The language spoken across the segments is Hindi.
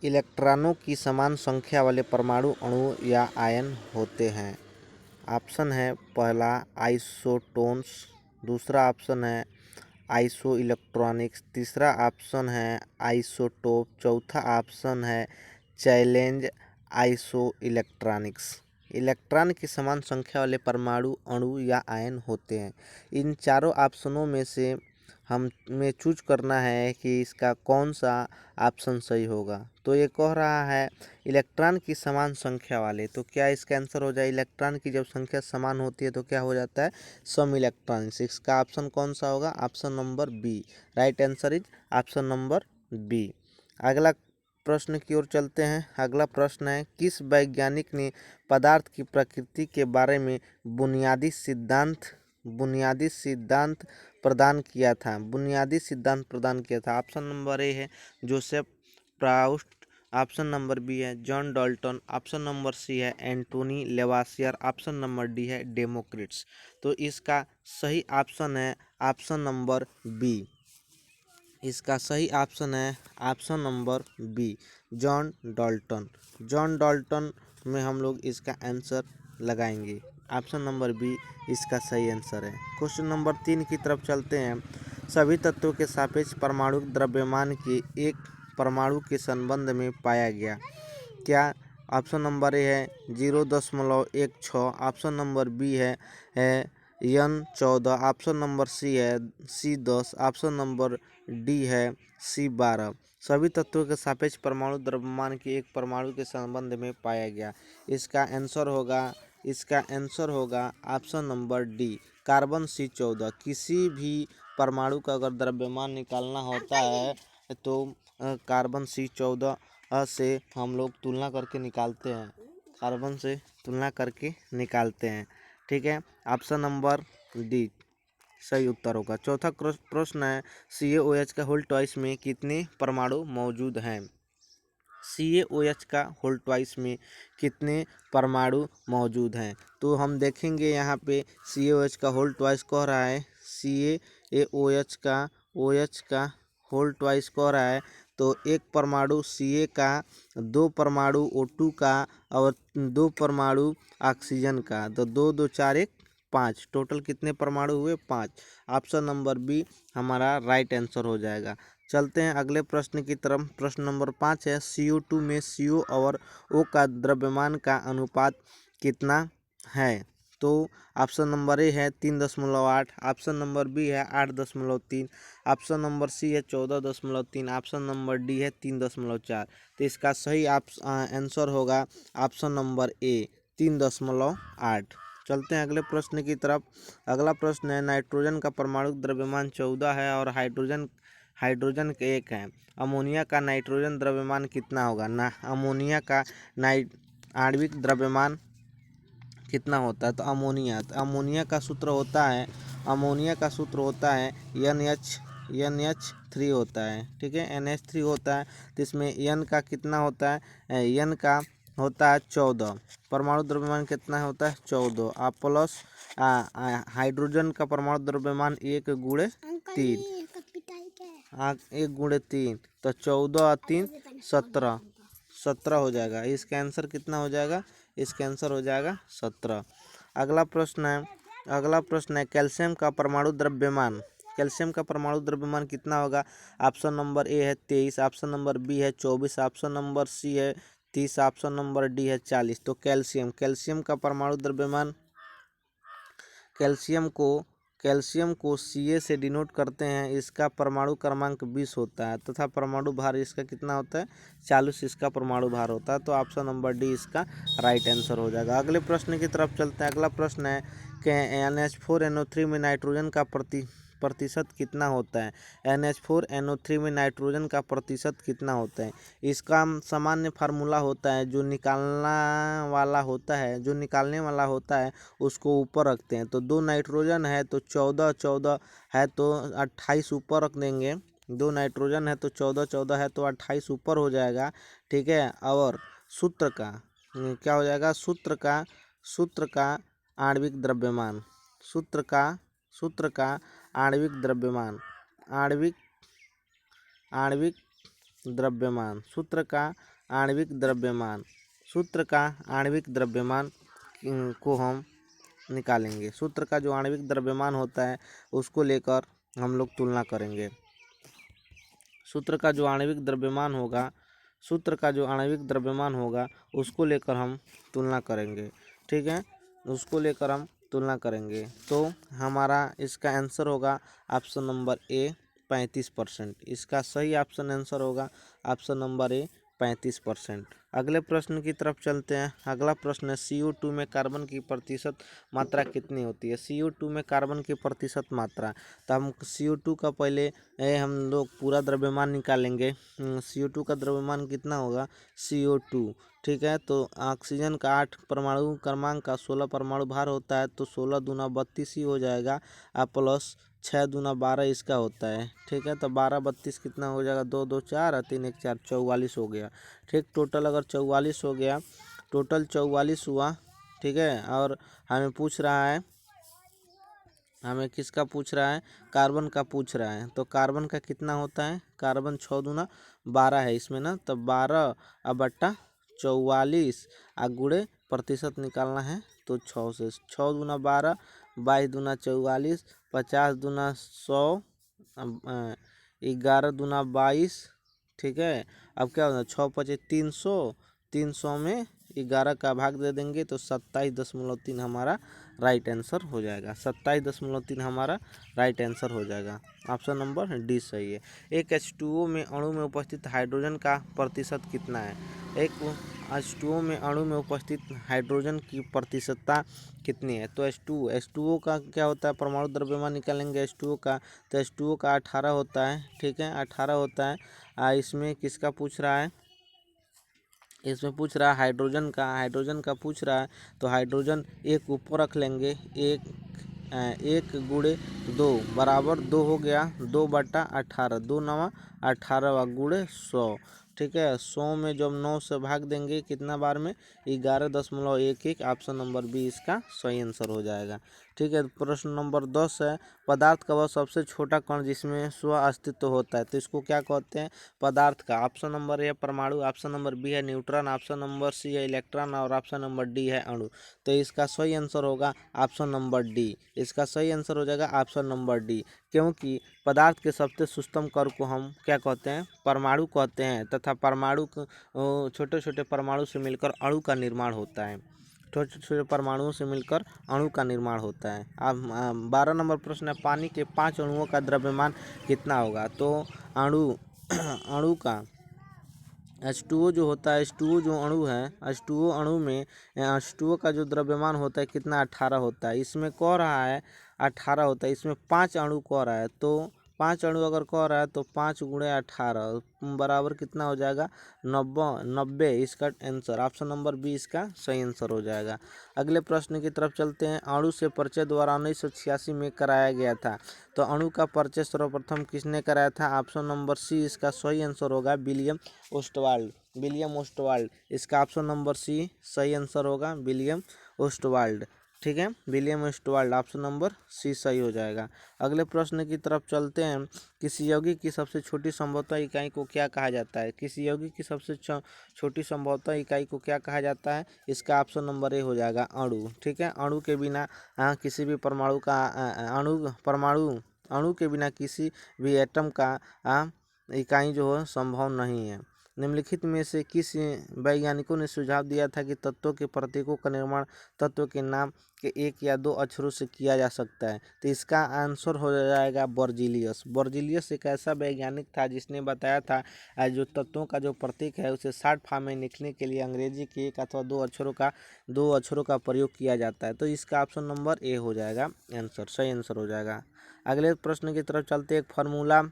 इलेक्ट्रॉनों की समान संख्या वाले परमाणु अणु या आयन होते हैं। ऑप्शन है पहला आइसोटोन्स, दूसरा ऑप्शन है आइसो इलेक्ट्रॉनिक्स, तीसरा ऑप्शन है आइसोटोप, चौथा ऑप्शन है चैलेंज आइसो इलेक्ट्रॉनिक्स। इलेक्ट्रॉन की समान संख्या वाले परमाणु अणु या आयन होते हैं। इन चारों ऑप्शनों में से हमें चूज करना है कि इसका कौन सा ऑप्शन सही होगा। तो ये कह रहा है इलेक्ट्रॉन की समान संख्या वाले, तो क्या इसका आंसर हो जाए इलेक्ट्रॉन की जब संख्या समान होती है तो क्या हो जाता है सम इलेक्ट्रॉन्स। इसका ऑप्शन कौन सा होगा, option number B. Right answer is option number B. अगला प्रश्न की ओर चलते हैं। अगला प्रश्न है किस वैज्ञानिक ने पदार्थ की प्रकृति के बारे में बुनियादी सिद्धांत प्रदान किया था। ऑप्शन नंबर ए है Joseph Proust, option number B है John Dalton, option number C है Antoine Lavoisier, option number D है डेमोक्रिट्स। तो इसका सही ऑप्शन है ऑप्शन नंबर बी। इसका सही ऑप्शन है option number B John Dalton. John Dalton में हम लोग इसका आंसर लगाएंगे। ऑप्शन नंबर बी इसका सही आंसर है। क्वेश्चन नंबर 3 की तरफ चलते हैं। सभी तत्वों के सापेक्ष परमाणु द्रव्यमान के एक परमाणु के संबंध में पाया गया। क्या ऑप्शन नंबर ए है 0.16, ऑप्शन नंबर बी है N14, ऑप्शन नंबर सी है C10, ऑप्शन नंबर डी है C12। सभी तत्वों के सापेक्ष परमाणु द्रव्यमान के एक परमाणु के संबंध में पाया गया। इसका आंसर होगा option number D carbon C14। किसी भी परमाणु का अगर द्रव्यमान निकालना होता है तो कार्बन C14 से हम लोग तुलना करके निकालते हैं। ठीक है, ऑप्शन नंबर डी सही उत्तर होगा। चौथा प्रश्न है CaOH का होल ट्वाइस में कितने परमाणु मौजूद हैं। CaOH का होल ट्वाइस में कितने परमाणु मौजूद हैं। तो हम देखेंगे यहाँ पे CaOH का होल ट्वाइस कह रहा है CaOH का होल ट्वाइस कह रहा है तो एक परमाणु Ca का, दो परमाणु O2 का और दो परमाणु ऑक्सीजन का। तो 2 2 4 1 5, टोटल कितने परमाणु हुए 5। ऑप्शन नंबर बी हमारा राइट आंसर हो जाएगा। चलते हैं अगले प्रश्न की तरफ। प्रश्न नंबर 5 है CO2 में CO और O का द्रव्यमान का अनुपात कितना है। तो ऑप्शन नंबर ए है 3.8, ऑप्शन नंबर बी है 8.3, ऑप्शन नंबर सी है 14.3, ऑप्शन नंबर डी है 3.4। तो इसका सही आंसर होगा ऑप्शन नंबर ए 3.8। चलते हैं अगले प्रश्न की तरफ। अगला प्रश्न है नाइट्रोजन का परमाणु द्रव्यमान 14 है और हाइड्रोजन के 1 है। अमोनिया का नाइट्रोजन द्रव्यमान कितना होगा ना। अमोनिया का आणविक द्रव्यमान कितना होता है। तो अमोनिया का सूत्र होता है NH3 होता है। ठीक है, NH3 होता है। तो इसमें N का कितना होता है, N का होता है 14। परमाणु द्रव्यमान कितना होता है 14। आप प्लस हाइड्रोजन का परमाणु द्रव्यमान 1 गुणे 3, 1 गुणे 3, तो 14 और 3 17 हो जाएगा। इसका आंसर कितना हो जाएगा, इसका आंसर हो जाएगा 17। अगला प्रश्न है कैल्शियम का परमाणु द्रव्यमान कितना होगा। ऑप्शन नंबर ए है 23, ऑप्शन नंबर बी है 24, ऑप्शन नंबर सी है 30, ऑप्शन नंबर डी है 40। तो कैल्शियम का परमाणु द्रव्यमान, कैल्शियम को Ca से डिनोट करते हैं। इसका परमाणु क्रमांक 20 होता है तथा परमाणु भार इसका कितना होता है 40 इसका परमाणु भार होता है। तो ऑप्शन नंबर डी इसका राइट आंसर हो जाएगा। अगले प्रश्न की तरफ चलते हैं। अगला प्रश्न है कि NH4NO3 में नाइट्रोजन का प्रतिशत कितना होता है। NH4NO3 में नाइट्रोजन का प्रतिशत कितना होता है। इसका सामान्य फार्मूला होता है जो निकालने वाला होता है उसको ऊपर रखते हैं। तो 2 नाइट्रोजन है तो 14 है तो 28 ऊपर रख देंगे। 2 नाइट्रोजन है तो 14 है तो 28 ऊपर हो जाएगा। ठीक है, और सूत्र का क्या हो जाएगा, सूत्र का आणविक द्रव्यमान, सूत्र का आणविक द्रव्यमान, सूत्र का आणविक द्रव्यमान, सूत्र का आणविक द्रव्यमान को हम निकालेंगे। सूत्र का जो आणविक द्रव्यमान होता है उसको लेकर हम लोग तुलना करेंगे। सूत्र का जो आणविक द्रव्यमान होगा, सूत्र का जो आणविक द्रव्यमान होगा उसको लेकर हम तुलना करेंगे, ठीक है, उसको लेकर हम तुलना करेंगे। तो हमारा इसका आंसर होगा ऑप्शन नंबर ए 35%। इसका सही ऑप्शन आंसर होगा ऑप्शन नंबर ए 35%। अगले प्रश्न की तरफ चलते हैं। अगला प्रश्न है CO2 में कार्बन की प्रतिशत मात्रा कितनी होती है। CO2 में कार्बन की प्रतिशत मात्रा, तो हम CO2 का पहले हम लोग पूरा द्रव्यमान निकालेंगे। CO2 का द्रव्यमान कितना होगा, CO2, ठीक है। तो ऑक्सीजन का 8 परमाणु क्रमांक का 16 परमाणु भार होता है, तो 16 दूना 32 ही हो जाएगा, प्लस 6 दूना 12 इसका होता है, ठीक है। तो 12 32 कितना हो जाएगा, 2 2 4 और 3 1 4, 44 हो गया, ठीक। टोटल अगर 44 हो गया, टोटल 44 हुआ, ठीक है। और हमें पूछ रहा है, हमें किसका पूछ रहा है, कार्बन का पूछ रहा है। तो कार्बन का कितना होता है, कार्बन 6 दूना 12 है इसमें ना, तो 12 अब बट्टा 44 गुणे प्रतिशत निकालना है, तो 6 से 6 दूना 12, 22 दूना 44, 50 दूना 100, 11 दूना 22, ठीक है। अब क्या होगा, 6 पचे 300, 300 में 11 का भाग दे देंगे तो 27.3 हमारा राइट आंसर हो जाएगा। 27.3 हमारा राइट आंसर हो जाएगा। ऑप्शन नंबर डी सही है। एक H2O में अणु में उपस्थित हाइड्रोजन का प्रतिशत कितना है। एक H2O में अणु में उपस्थित हाइड्रोजन की प्रतिशतता कितनी है। तो H2O का क्या होता है, परमाणु द्रव्यमान निकालेंगे H2O का, तो H2O का 18 होता है, ठीक है, 18 होता है। इसमें किसका पूछ रहा है, इसमें पूछ रहा है हाइड्रोजन का, हाइड्रोजन का पूछ रहा है, तो हाइड्रोजन एक ऊपर रख लेंगे, एक गुणे 2 बराबर 2 हो गया, 2 बटा 18, 2 नवा 18 गुणे 100, ठीक है। 100 में जब 9 से भाग देंगे कितना बार में, 11.11। ऑप्शन नंबर बी इसका सही आंसर हो जाएगा, ठीक है। प्रश्न नंबर 10 है, पदार्थ का वह सबसे छोटा कण जिसमें स्व अस्तित्व होता है, तो इसको क्या कहते हैं, पदार्थ का। ऑप्शन नंबर ए परमाणु, ऑप्शन नंबर बी है न्यूट्रॉन, ऑप्शन नंबर सी है इलेक्ट्रॉन और ऑप्शन नंबर डी है अणु। तो इसका सही आंसर होगा ऑप्शन नंबर डी। इसका सही आंसर हो जाएगा ऑप्शन नंबर डी, क्योंकि पदार्थ के सबसे सूक्ष्म कण को हम क्या कहते हैं, परमाणु कहते हैं, तथा परमाणु छोटे छोटे परमाणु से मिलकर अणु का निर्माण होता है, छोटे छोटे परमाणुओं से मिलकर अणु का निर्माण होता है। अब 12 नंबर प्रश्न है, पानी के 5 अणुओं का द्रव्यमान कितना होगा। तो अणु अणु का H2O जो होता है, H2O जो अणु है, H2O अणु में H2O का जो द्रव्यमान होता है कितना, 18 होता है। इसमें कह रहा है 18 होता है, इसमें 5 अणु कह रहा है, तो 5 अणु अगर कह रहा है तो 5 गुणे 18 बराबर कितना हो जाएगा, 90। इसका आंसर ऑप्शन नंबर बी इसका सही आंसर हो जाएगा। अगले प्रश्न की तरफ चलते हैं। अणु से परिचय द्वारा 1986 में कराया गया था, तो अणु का परिचय सर्वप्रथम किसने कराया था। ऑप्शन नंबर सी इसका सही आंसर होगा विलियम ओस्टवाल्ड, विलियम ओस्टवाल्ड। इसका ऑप्शन नंबर सी सही आंसर होगा विलियम ओस्टवाल्ड, ठीक है, William Ostwald, option number C सही हो जाएगा। अगले प्रश्न की तरफ चलते हैं। किसी यौगिक की सबसे छोटी संभवतः इकाई को क्या कहा जाता है। किसी यौगिक की सबसे छोटी संभवतः इकाई को क्या कहा जाता है। इसका ऑप्शन नंबर ए हो जाएगा अणु, ठीक है। अणु के बिना किसी भी परमाणु का अणु के बिना किसी भी एटम का इकाई जो है संभव नहीं है। निम्नलिखित में से किस वैज्ञानिकों ने सुझाव दिया था कि तत्वों के प्रतीकों का निर्माण तत्व के नाम के 1 या 2 अक्षरों से किया जा सकता है। तो इसका आंसर हो जाएगा बर्जीलियस। बर्जीलियस एक ऐसा वैज्ञानिक था जिसने बताया था जो तत्वों का जो प्रतीक है उसे शॉर्ट फॉर्म में लिखने के लिए अंग्रेजी के 1 अथवा 2 अक्षरों का प्रयोग किया जाता है। तो इसका ऑप्शन नंबर ए हो जाएगा आंसर, सही आंसर हो जाएगा। अगले प्रश्न की तरफ चलते एक फार्मूला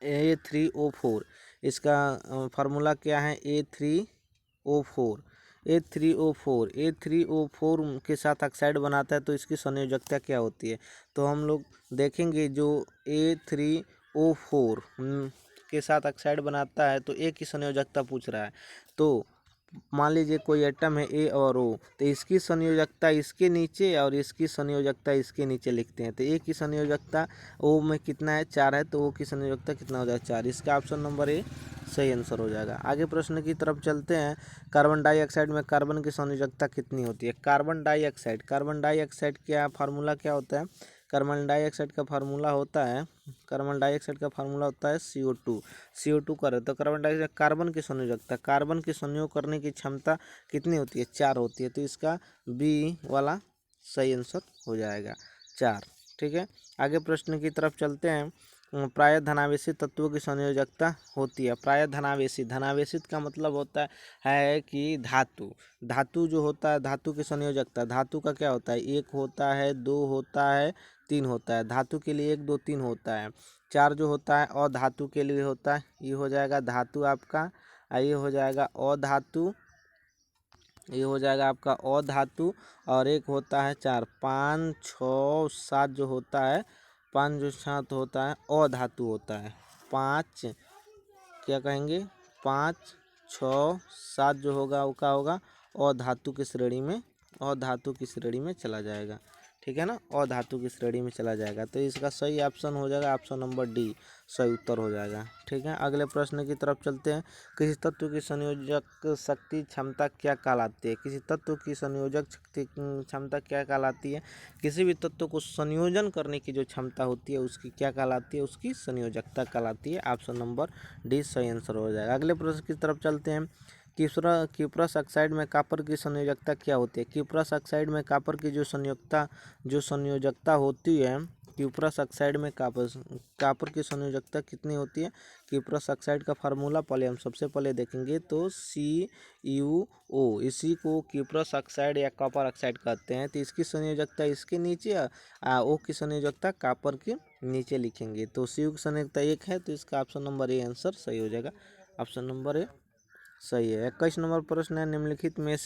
A3O4, इसका फार्मूला क्या है, A3O4 के साथ ऑक्साइड बनाता है, तो इसकी संयोजकता क्या होती है। तो हम लोग देखेंगे जो A3O4 के साथ ऑक्साइड बनाता है तो ए की संयोजकता पूछ रहा है, तो मान लीजिए कोई एटम है ए और ओ, तो इसकी संयोजकता इसके नीचे और इसकी संयोजकता इसके नीचे लिखते हैं। तो ए की संयोजकता ओ में कितना है, 4 है, तो ओ की संयोजकता कितना हो जाएगा, 4। इसका ऑप्शन नंबर ए सही आंसर हो जाएगा। आगे प्रश्न की तरफ चलते हैं। कार्बन डाइऑक्साइड में कार्बन की संयोजकता कितनी होती है। कार्बन डाइऑक्साइड क्या फार्मूला क्या होता है। कार्बन डाइऑक्साइड का फार्मूला होता है CO2 करे तो कार्बन डाइऑक्साइड कार्बन की संयोजकता, कार्बन की संयोग करने की क्षमता कितनी होती है, 4 होती है। तो इसका बी वाला सही आंसर हो जाएगा, 4। ठीक है, आगे प्रश्न की तरफ चलते हैं। प्राय धनावेशी तत्वों की संयोजकता होती है। प्राय धनावेशित का मतलब होता है कि धातु जो होता है, धातु की संयोजकता, धातु का क्या होता है, 1 होता है, 2 होता है, 3 होता है। धातु के लिए 1 2 3 होता है। 4 जो होता है अधातु के लिए होता है। ये हो जाएगा धातु आपका, ये हो जाएगा अधातु, ये हो जाएगा आपका अधातु, और एक होता है 4, 5 6 7 जो होता है, 5 जो 7 होता है अधातु होता है। 5 क्या कहेंगे, 5 6 7 जो होगा वो क्या होगा, अधातु की श्रेणी में, अधातु की श्रेणी में चला जाएगा। ठीक है ना, अधातु की श्रेणी में चला जाएगा। तो इसका सही ऑप्शन हो जाएगा ऑप्शन नंबर डी, सही उत्तर हो जाएगा। ठीक है, अगले प्रश्न की तरफ चलते हैं। किसी तत्व की संयोजक शक्ति क्षमता क्या कहलाती है। किसी तत्व की संयोजक शक्ति क्षमता क्या कहलाती है। किसी भी तत्व को संयोजन करने की जो क्षमता होती है उसकी क्या कहलाती है, उसकी संयोजकता कहलाती है। ऑप्शन नंबर डी सही आंसर हो जाएगा। अगले प्रश्न की तरफ चलते हैं। क्यूप्रस ऑक्साइड में कॉपर की संयोजकता क्या होती है। क्यूप्रस ऑक्साइड में कॉपर की जो संयोजकता होती है, क्यूप्रस ऑक्साइड में कॉपर की संयोजकता कितनी होती है। क्यूप्रस ऑक्साइड का फार्मूला पहले हम सबसे पहले देखेंगे तो CuO, इसी को क्यूप्रस ऑक्साइड या कॉपर ऑक्साइड कहते हैं। तो इसकी संयोजकता इसके नीचे, ओ की संयोजकता कॉपर के नीचे लिखेंगे। तो Cu की संयोजकता 1 है, तो इसका ऑप्शन नंबर ए आंसर सही हो जाएगा। ऑप्शन नंबर ए सही है। 21 नंबर प्रश्न है, निम्नलिखित में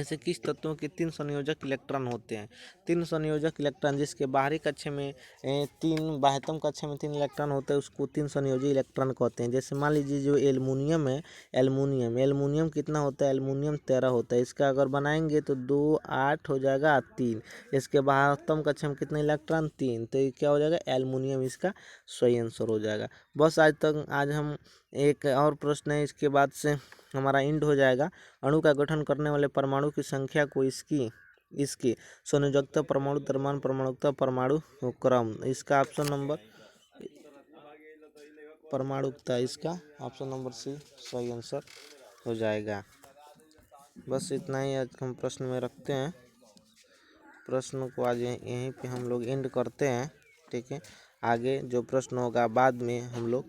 से किस तत्वों के 3 संयोजक इलेक्ट्रॉन होते हैं। 3 संयोजक इलेक्ट्रॉन, जिसके बाहरी कक्षा में 3, बाह्यतम कक्षा में 3 इलेक्ट्रॉन होते हैं, उसको 3 संयोजी इलेक्ट्रॉन कहते हैं। जैसे मान लीजिए जो एल्युमिनियम है, एल्युमिनियम कितना होता है, एल्युमिनियम 13 होता है। इसका अगर बनाएंगे तो 2 8 हो जाएगा 3। इसके बाह्यतम कक्षा में कितने इलेक्ट्रॉन, 3, तो ये क्या हो जाएगा, एल्युमिनियम इसका सही आंसर हो जाएगा। बस आज हम एक और प्रश्न है, इसके बाद से हमारा एंड हो जाएगा। अणु का गठन करने वाले परमाणु की संख्या को इसकी संयोजकता, परमाणु द्रव्यमान, परमाणुकता, परमाणु क्रम, इसका ऑप्शन नंबर परमाणुकता, इसका ऑप्शन नंबर सी सही आंसर हो जाएगा। बस इतना ही आज हम प्रश्न में रखते हैं। प्रश्न को आज यहीं पे हम लोग एंड करते हैं। ठीक है, आगे जो प्रश्न होगा बाद में हम लोग